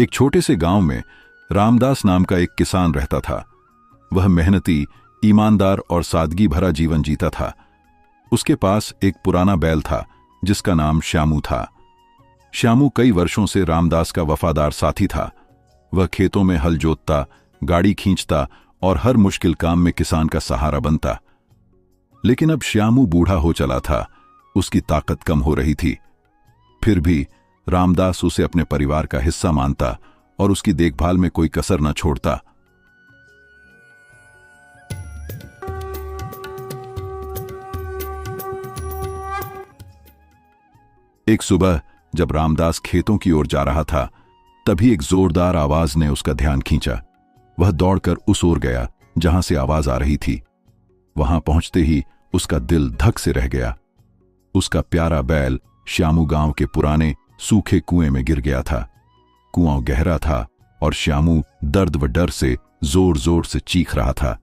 एक छोटे से गांव में रामदास नाम का एक किसान रहता था। वह मेहनती, ईमानदार और सादगी भरा जीवन जीता था। उसके पास एक पुराना बैल था जिसका नाम श्यामू था। श्यामू कई वर्षों से रामदास का वफादार साथी था। वह खेतों में हल जोतता, गाड़ी खींचता और हर मुश्किल काम में किसान का सहारा बनता। लेकिन अब श्यामू बूढ़ा हो चला था, उसकी ताकत कम हो रही थी। फिर भी रामदास उसे अपने परिवार का हिस्सा मानता और उसकी देखभाल में कोई कसर न छोड़ता। एक सुबह जब रामदास खेतों की ओर जा रहा था, तभी एक जोरदार आवाज ने उसका ध्यान खींचा। वह दौड़कर उस ओर गया जहां से आवाज आ रही थी। वहां पहुंचते ही उसका दिल धक से रह गया। उसका प्यारा बैल श्यामू गांव के पुराने सूखे कुएं में गिर गया था। कुआं गहरा था और श्यामू दर्द व डर से जोर जोर से चीख रहा था।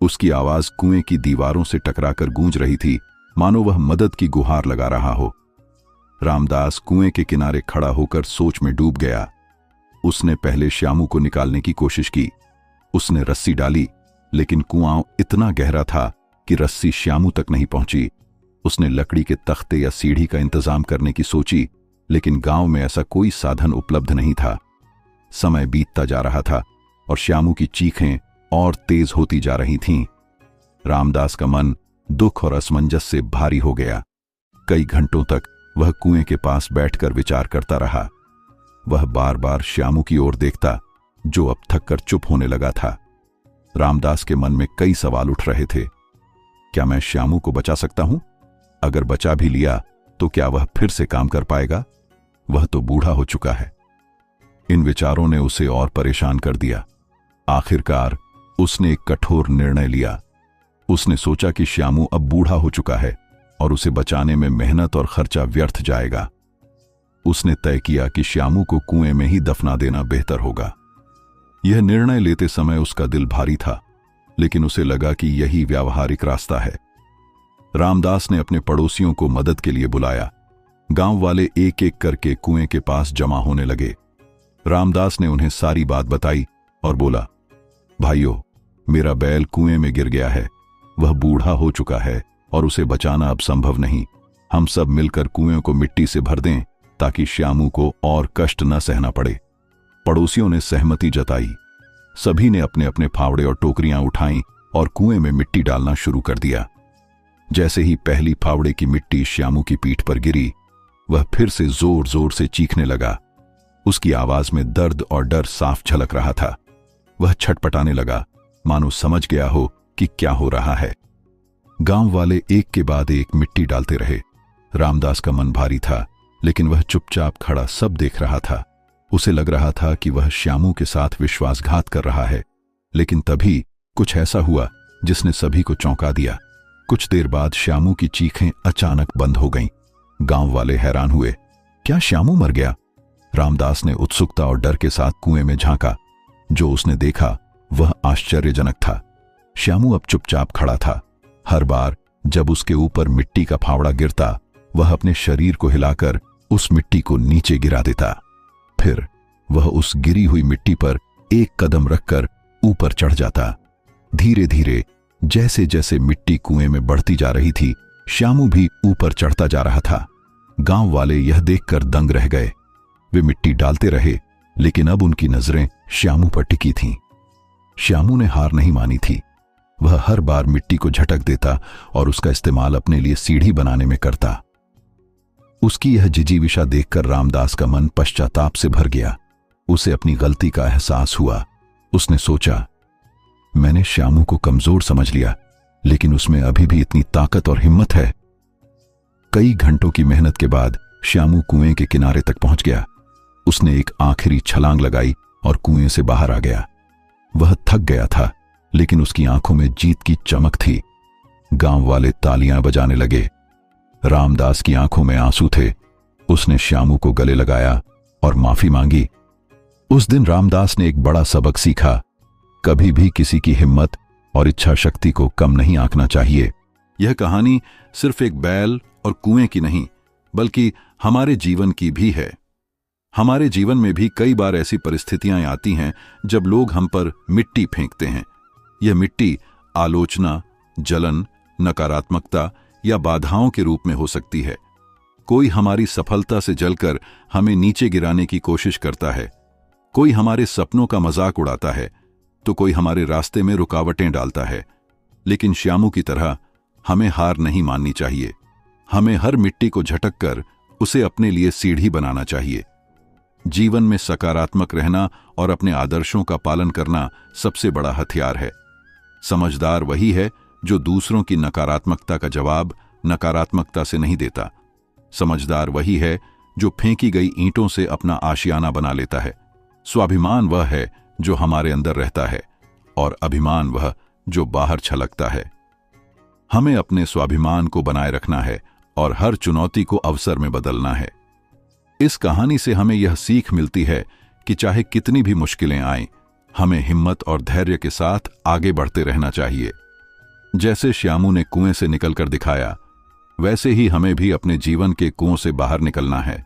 उसकी आवाज कुएं की दीवारों से टकराकर गूंज रही थी, मानो वह मदद की गुहार लगा रहा हो। रामदास कुएं के किनारे खड़ा होकर सोच में डूब गया। उसने पहले श्यामू को निकालने की कोशिश की। उसने रस्सी डाली, लेकिन कुआं इतना गहरा था कि रस्सी श्यामू तक नहीं पहुंची। उसने लकड़ी के तख्ते या सीढ़ी का इंतजाम करने की सोची, लेकिन गांव में ऐसा कोई साधन उपलब्ध नहीं था। समय बीतता जा रहा था और श्यामू की चीखें और तेज होती जा रही थीं। रामदास का मन दुख और असमंजस से भारी हो गया। कई घंटों तक वह कुएं के पास बैठकर विचार करता रहा। वह बार बार श्यामू की ओर देखता, जो अब थक कर चुप होने लगा था। रामदास के मन में कई सवाल उठ रहे थे। क्या मैं श्यामू को बचा सकता हूं? अगर बचा भी लिया तो क्या वह फिर से काम कर पाएगा? वह तो बूढ़ा हो चुका है। इन विचारों ने उसे और परेशान कर दिया। आखिरकार उसने एक कठोर निर्णय लिया। उसने सोचा कि श्यामू अब बूढ़ा हो चुका है और उसे बचाने में मेहनत और खर्चा व्यर्थ जाएगा। उसने तय किया कि श्यामू को कुएं में ही दफना देना बेहतर होगा। यह निर्णय लेते समय उसका दिल भारी था, लेकिन उसे लगा कि यही व्यावहारिक रास्ता है। रामदास ने अपने पड़ोसियों को मदद के लिए बुलाया। गांव वाले एक एक करके कुएं के पास जमा होने लगे। रामदास ने उन्हें सारी बात बताई और बोला, भाइयों, मेरा बैल कुएं में गिर गया है। वह बूढ़ा हो चुका है और उसे बचाना अब संभव नहीं। हम सब मिलकर कुएं को मिट्टी से भर दें ताकि श्यामू को और कष्ट न सहना पड़े। पड़ोसियों ने सहमति जताई। सभी ने अपने अपने फावड़े और टोकरियां उठाईं और कुएं में मिट्टी डालना शुरू कर दिया। जैसे ही पहली फावड़े की मिट्टी श्यामू की पीठ पर गिरी, वह फिर से जोर जोर से चीखने लगा। उसकी आवाज में दर्द और डर साफ झलक रहा था। वह छटपटाने लगा, मानो समझ गया हो कि क्या हो रहा है। गांव वाले एक के बाद एक मिट्टी डालते रहे। रामदास का मन भारी था, लेकिन वह चुपचाप खड़ा सब देख रहा था। उसे लग रहा था कि वह श्यामू के साथ विश्वासघात कर रहा है। लेकिन तभी कुछ ऐसा हुआ जिसने सभी को चौंका दिया। कुछ देर बाद श्यामू की चीखें अचानक बंद हो गईं। गांव वाले हैरान हुए। क्या श्यामू मर गया? रामदास ने उत्सुकता और डर के साथ कुएं में झांका। जो उसने देखा वह आश्चर्यजनक था। श्यामू अब चुपचाप खड़ा था। हर बार जब उसके ऊपर मिट्टी का फावड़ा गिरता, वह अपने शरीर को हिलाकर उस मिट्टी को नीचे गिरा देता। फिर वह उस गिरी हुई मिट्टी पर एक कदम रखकर ऊपर चढ़ जाता। धीरे धीरे जैसे जैसे मिट्टी कुएं में बढ़ती जा रही थी, श्यामू भी ऊपर चढ़ता जा रहा था। गांव वाले यह देखकर दंग रह गए। वे मिट्टी डालते रहे, लेकिन अब उनकी नजरें श्यामू पर टिकी थीं। श्यामू ने हार नहीं मानी थी। वह हर बार मिट्टी को झटक देता और उसका इस्तेमाल अपने लिए सीढ़ी बनाने में करता। उसकी यह जिजीविषा देखकर रामदास का मन पश्चाताप से भर गया। उसे अपनी गलती का एहसास हुआ। उसने सोचा, मैंने श्यामू को कमजोर समझ लिया, लेकिन उसमें अभी भी इतनी ताकत और हिम्मत है। कई घंटों की मेहनत के बाद श्यामू कुएं के किनारे तक पहुंच गया। उसने एक आखिरी छलांग लगाई और कुएं से बाहर आ गया। वह थक गया था, लेकिन उसकी आंखों में जीत की चमक थी। गांव वाले तालियां बजाने लगे। रामदास की आंखों में आंसू थे। उसने श्यामू को गले लगाया और माफी मांगी। उस दिन रामदास ने एक बड़ा सबक सीखा। कभी भी किसी की हिम्मत और इच्छा शक्ति को कम नहीं आंकना चाहिए। यह कहानी सिर्फ एक बैल और कुएं की नहीं, बल्कि हमारे जीवन की भी है। हमारे जीवन में भी कई बार ऐसी परिस्थितियां आती हैं जब लोग हम पर मिट्टी फेंकते हैं। यह मिट्टी आलोचना, जलन, नकारात्मकता या बाधाओं के रूप में हो सकती है। कोई हमारी सफलता से जलकर हमें नीचे गिराने की कोशिश करता है, कोई हमारे सपनों का मजाक उड़ाता है, तो कोई हमारे रास्ते में रुकावटें डालता है। लेकिन श्यामू की तरह हमें हार नहीं माननी चाहिए। हमें हर मिट्टी को झटक कर उसे अपने लिए सीढ़ी बनाना चाहिए। जीवन में सकारात्मक रहना और अपने आदर्शों का पालन करना सबसे बड़ा हथियार है। समझदार वही है जो दूसरों की नकारात्मकता का जवाब नकारात्मकता से नहीं देता। समझदार वही है जो फेंकी गई ईंटों से अपना आशियाना बना लेता है। स्वाभिमान वह है जो हमारे अंदर रहता है और अभिमान वह जो बाहर छलकता है। हमें अपने स्वाभिमान को बनाए रखना है और हर चुनौती को अवसर में बदलना है। इस कहानी से हमें यह सीख मिलती है कि चाहे कितनी भी मुश्किलें आएं, हमें हिम्मत और धैर्य के साथ आगे बढ़ते रहना चाहिए। जैसे श्यामू ने कुएं से निकलकर दिखाया, वैसे ही हमें भी अपने जीवन के कुओं से बाहर निकलना है।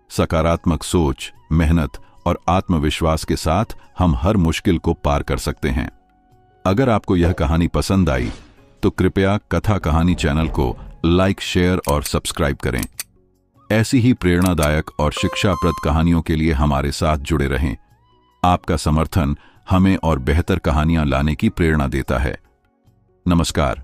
सकारात्मक सोच, मेहनत और आत्मविश्वास के साथ हम हर मुश्किल को पार कर सकते हैं। अगर आपको यह कहानी पसंद आई तो कृपया कथा कहानी चैनल को लाइक, शेयर और सब्सक्राइब करें। ऐसी ही प्रेरणादायक और शिक्षाप्रद कहानियों के लिए हमारे साथ जुड़े रहें। आपका समर्थन हमें और बेहतर कहानियां लाने की प्रेरणा देता है। नमस्कार।